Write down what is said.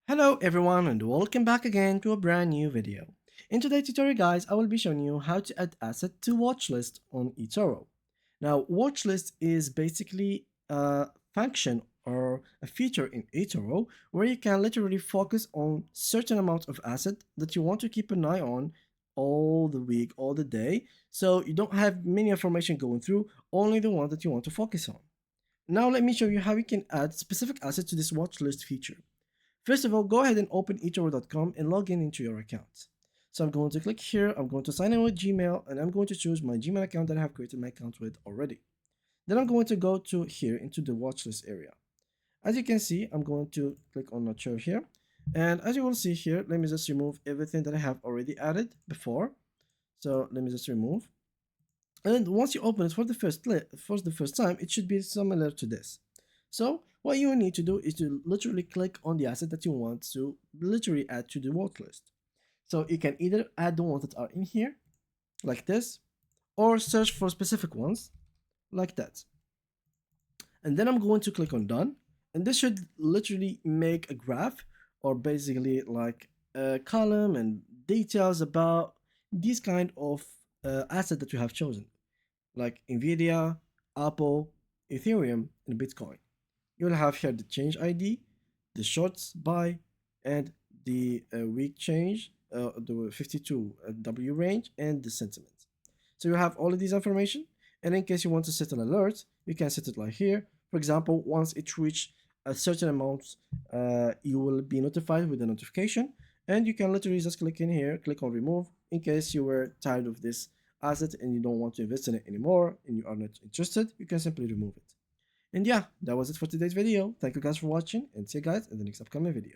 Hello everyone and welcome back again to a brand new video. In today's tutorial guys, I will be showing you how to add asset to Watchlist on Etoro. Now Watchlist is basically a function or a feature in Etoro where you can literally focus on certain amount of asset that you want to keep an eye on all the week, all the day, so you don't have many information going through, only the one that you want to focus on. Now let me show you how you can add specific asset to this Watchlist feature. First of all, go ahead and open etoro.com and log in into your account. So I'm going to click here, I'm going to sign in with Gmail, and I'm going to choose my Gmail account that I have created my account with already. Then I'm going to go to here into the watchlist area. As you can see, I'm going to click on Nurture here. And as you will see here, let me just remove everything that I have already added before. So let me just remove. And once you open it for the first time, it should be similar to this. So what you need to do is to literally click on the asset that you want to literally add to the watch list. So you can either add the ones that are in here, like this, or search for specific ones, like that. And then I'm going to click on done, and this should literally make a graph, or basically like a column and details about these kind of asset that you have chosen, like Nvidia, Apple, Ethereum, and Bitcoin. You'll have here the change ID, the shorts buy, and the week change, the 52 W range, and the sentiment. So you have all of these information, and in case you want to set an alert, you can set it like here. For example, once it reach a certain amount, you will be notified with a notification, and you can literally just click in here, click on remove, in case you were tired of this asset and you don't want to invest in it anymore and you are not interested, you can simply remove it. And yeah, that was it for today's video. Thank you guys for watching and see you guys in the next upcoming video.